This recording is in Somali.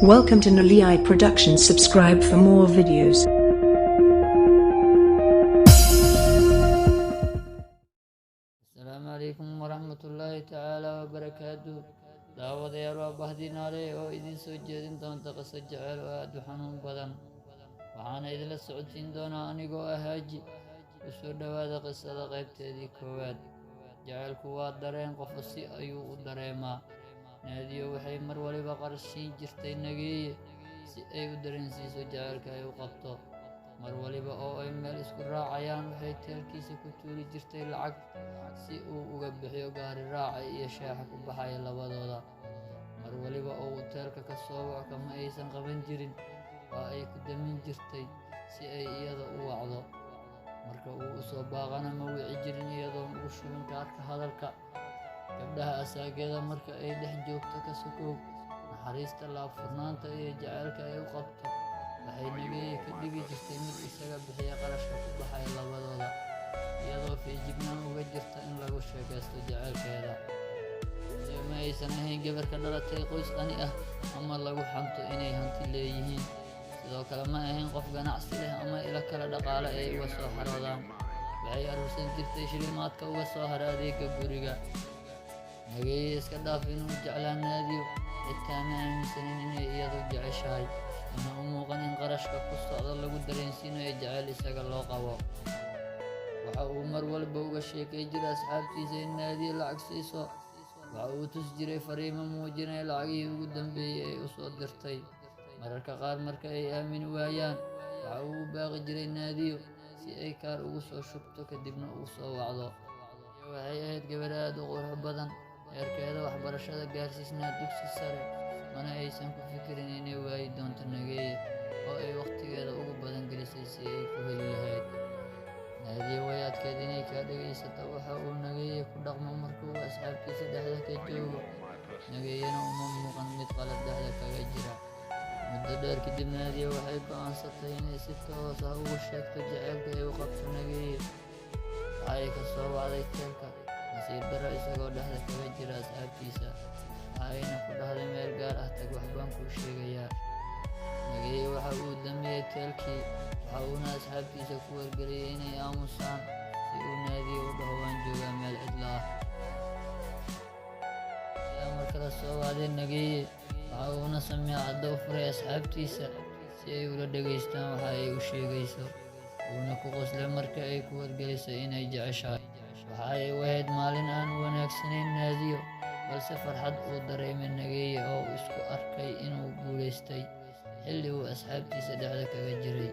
Welcome to Nalii Productions. Subscribe for more videos. السلام عليكم ورحمة الله تعالى وبركاته. دعوة waa bahdina leh oo idin soo jeedin doonta qiso jaceyl oo aad u xanuun badan. waxaana idinla socodsiin doonaa anigoo ah haji. u soo dhawaada qisada qaybteedii koowaad. jaceylku waa dareen qof si ayuu u dareemaa. naadiyo waxay mar waliba qarashiin jirtay nageeye si ay u dareensiiso jaceylka ay u qabto. mar waliba oo ay meel isku raacayaan waxay teelkiisa ku tuuri jirtay lacag si uu uga bixiyo gaari raaca iyo shaaxa ku baxaya labadooda. mar waliba oo uu teelka ka soo waco kama aysan qaban jirin, waa ay ku damin jirtay si ay iyada u wacdo. marka uu u soo baaqana ma wici jirin iyadoon ugu shubin kaarka hadalka. gabdhaha asaageeda marka ay dhex joogto ka sokow naxariista, laabfurnaanta iyo jaceylka ay u qabto, waxay nageeye ka dhigi jirtay mid isaga bixiya qarashka ku baxaya labadooda, iyadoo feejignaan uga jirta in lagu sheekaysto jaceylkeeda. ma aysan ahayn gabar ka dhalatay qoys qani ah ama lagu xanto inay hanti leeyihiin. sidoo kale ma ahayn qof ganacsi leh ama ilo kale dhaqaale ay uga soo xaroodaan. waxay aruursan jirtay shilimaadka uga soo hara adeega guriga. nageeye iska dhaaf inuu jeclaa naadiyo, xitaa ma aaminsanin inay iyadu jeceshahay. mana u muuqan in qarashka ku socda lagu dareensiinayo jaceyl isaga loo qabo. waxa uu mar walba uga sheekay jiray asxaabtiisa in naadiyo lacag siiso. waxa uu tus jiray fariimo muujinaya lacagihii ugu dambeeyey ay u soo dirtay. mararka qaar marka ay aamini waayaan waxa uu u baaqi jiray naadiyo si ay kaar ugu soo shubto kadibna uu soo wacdo. waxay ahayd gabar aad u qurux badan, heerkeeda waxbarashada gaarsiisnaa dugsi sare, mana aysan ku fikirin inay waayi doonto nageeye oo ay waqtigeeda ugu badan gelisay si ay ku heli lahayd. naadiyo way adkeed inay kaa dhegaysato waxa uu nageeye ku dhaqmo marka uu asxaabtiisa dhexda ka joogo. nageeyena uma muuqan mid qalad dhexda kaga jira. muddo dheer kadib naadiyo waxay go'aansatay inay si toos ah ugu sheegto jaceylka ay u qabto nageeye. waxay ka soo wacday teelka nasiib darro isagoo dhexda kaga jira asxaabtiisa. waxayna ku dhahday meel gaar ah tag, wax baan kuu sheegayaa. nageeye waxa uu damiyey teelkii, waxa uuna asxaabtiisa ku wargeliyey inay aamusaan si uu naadiyo u dhaho waan joogaa meel cidla ah. ayaa markala soo wacday nageeye, waxa uuna sameecadda u furay asxaabtiisa si ay ula dhegaystaan waxa ay u sheegayso. wuuna ku qoslay marka ay ku wargelisay inay jeceshahay. waxa ay u ahayd maalin aan u wanaagsanayn naadiyo, balse farxad uu dareemay nageeye oo isku arkay inuu guulaystay xilli uu asxaabtiisa dhexda kaga jiray.